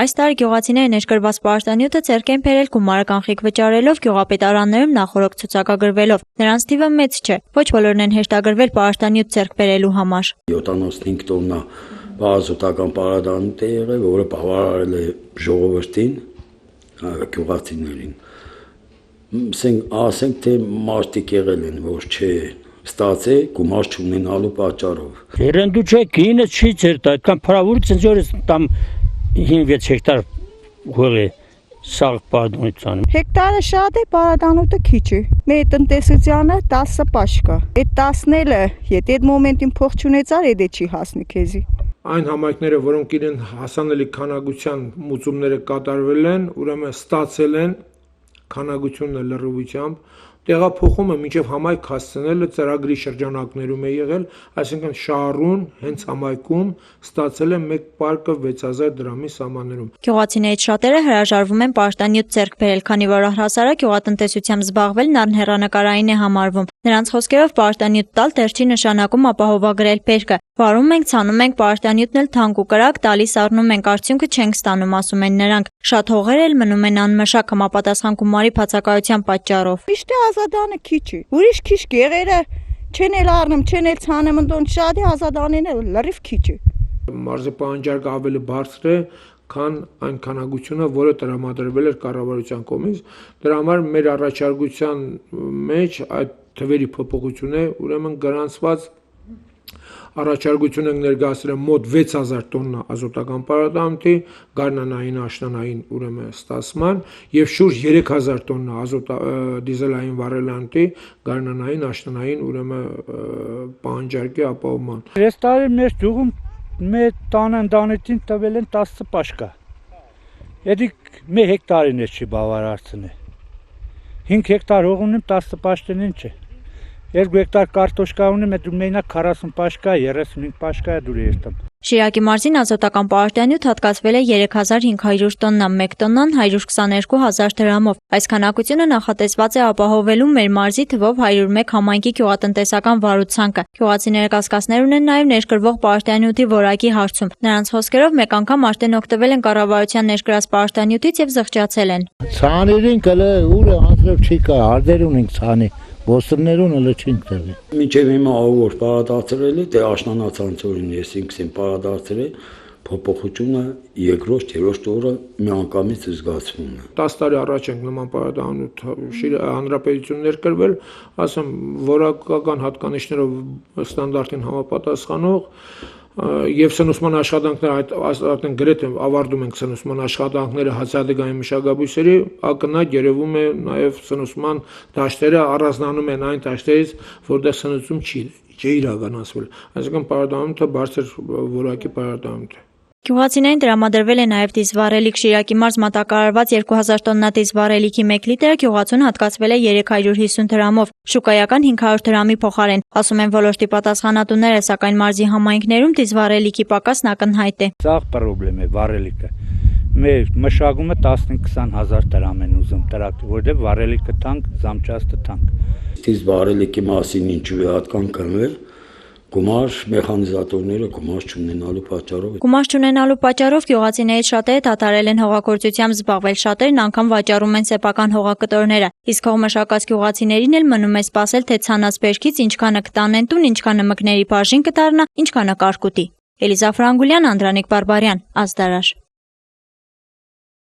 Այս տարի գյուղացիները ներկրված պաշտանյութը ձեռք են բերել գումարը կանխիկ վճարելով, գյուղապետարաններում նախօրոք ցուցակագրվելով։ Նրանց թիվը մեծ չէ, ոչ բոլորն են հերթագրվել պաշտանյութ ձեռք բերելու համար։ 75 տոննա բազոտական պարադանյութ է եղել, որը բավարարել է ժողովրդին, գյուղացիներին։ Ասենք թե մարդիկ եղել են, որ չէ ստացե գումար չունենալու պատճառով։ Երենդու չէ, գինը չի ծերտ, այդքան փրավուրից ինձ օրս տամ 5-6 հեկտար հողի սաղ պարադանյութ։ Հեկտարը շատ է, պարադանյութը քիչ է։ Մեր տնտեսությանը 10 պաշ կա։ Այդ 10-ը, եթե այդ մոմենտին փող չունեցար, այդ չի հասնի քեզի։ Այն համայնքները, որոնք իրեն հասանելի քանակության մուծումները կատարվել են, ուրեմն ստացել են քանակությունը լրիվությամբ, տեղափոխումը մինչև համայնք հասցնելը ծրագրի շրջանակներում է եղել, այսինքն շահառուն հենց համայնքում ստացել է 1 պարկը 6000 դրամի սահմաններում։ Գյուղացիներից շատերը հրաժարվում են պաշտանյութ ձեռք բերել, քանի որ առհասարակ գյուղատնտեսությամբ զբաղվելն անհեռանկարային է համարվում։ Նրանց խոսքերով պաշտանյութ տալ դեռ չի նշանակում ապահովագրել բերքը։ Վարում ենք, ցանում ենք, պաշտանյութն էլ թանկ ու կրակ տալիս առնում ենք, արդյունքը չենք ստանում, ասում են նրանք։ Շատ հողեր էլ մնում են անմշակ համապատասխան գումարի բացակայության պատճառով։ Միշտ ազատանը քիչ է։ Ուրիշ քիչ գեղերը չեն էլ առնում, չեն էլ ցանում, ընդոն շատ է ազատանին էլ լրիվ քիչ է։ Մարզի պահանջարկը ավելի բարձր է, քան այն քանակությունը, որը տրամադրվել էր կառավարության կողմից։ Դրա համար մեր առաջարկության մեջ այդ թվերի փոփոխություն է, ուրեմն գրանցված առաջարկություն ենք ներկայացրել մոտ 6000 տոննա ազոտական պարադանյութի, գարնանային, աշնանային ուրեմն ստացման եւ շուրջ 3000 տոննա դիզելային վառելանյութի, գարնանային, աշնանային ուրեմն պահանջարկի ապահովման։ Այս տարի մեր գյուղում մեր տանանդանիցին տվել են 10 պաշկա։ Եդիկ մի հեկտարին չի բավարարցնի։ 5 հեկտար հող ունեմ 10 պաշտենին չէ։ 2 հեկտար կարտոշկա ունեմ, այդ մենակ 40 պաշկա, 35 պաշկա է դուր երտամ։ Շիրակի մարզին ազոտական պաշտանյութ հատկացվել է 3500 տոննա, 1 տոննան 122.000 դրամով։ Այս քանակությունը նախատեսված է ապահովելու մեր մարզի թվով 101 համայնքի գյուղատնտեսական վարուցանքը։ Գյուղացիները կասկածներ ունեն նաև ներկրվող պաշտանյութի որակի հարցում։ Նրանց խոսքերով մեկ անգամ արդեն օգտվել են կառավարության ներկրած պաշտանյութից եւ զղջացել են։ Ցաներին կլը ուր անձրև չի կա, հardեր ունենք ցանի։ Ոստերներուն էլ չենք տեղի։ Մինչև հիմա որ պարադարձրել է, դե աշնանացանցորին ես ինքս եմ պարադարձրել, փոփոխությունը երկրորդ, երրորդ օրը միանգամից զգացվում է։ 10 տարի առաջ ենք նման պարադանյութ հանրապետություն ներկրվել, ասեմ, որակական հատկանիշներով ստանդարտին համապատասխանող եւ սնուցման աշխատանքները արդեն գրեթե ավարտում ենք սնուցման աշխատանքները հացադգային մշակաբույսերի, ակնհայտ երևում է նաեւ սնուցման դաշտերը առանձնանում են այն դաշտերից, որտեղ սնուցում չի իրականացվել։ Այսինքն պարադանյութը բարձր որակի պարադանյութ է։ Գյուղացիներին տրամադրվել է նաև դիզվառելիք։ Շիրակի մարզ մատակարարված 2000 տոննա դիզվառելիքի 1 լիտրը գյուղացուն հատկացվել է 350 դրամով, շուկայական 500 դրամի փոխարեն։ Ասում են ոլորտի պատասխանատուները, սակայն մարզի համայնքներում դիզվառելիքի պակասն ակնհայտ է։ Սաղ պրոբլեմ է վառելիքը։ Մեր մշակումը 15-20 հազար դրամ են ուզում տրակտոր, որտեղ վառելիքը թանկ, զամճաստը թանկ։ Դիզվառելիքի մասին ինչու է հատկանքվել։ Գումար մեխանիզատորները գումար չունենալու պատճառով։ Գումար չունենալու պատճառով գյուղացիներից շատերը դադարել են հողագործությամբ զբաղվել, շատերն անգամ վաճառում են սեփական հողակտորները։ Իսկ հողմշակած գյուղացիներին էլ մնում է սպասել, թե ցանած բերքից ինչքանը կտանեն տուն, ինչքանը մկների բաժին կդառնա, ինչքանը կարկուտի։ Էլիզա Ֆրանգուլյան, Անդրանիկ Բարբարյան, Ազդարաշ։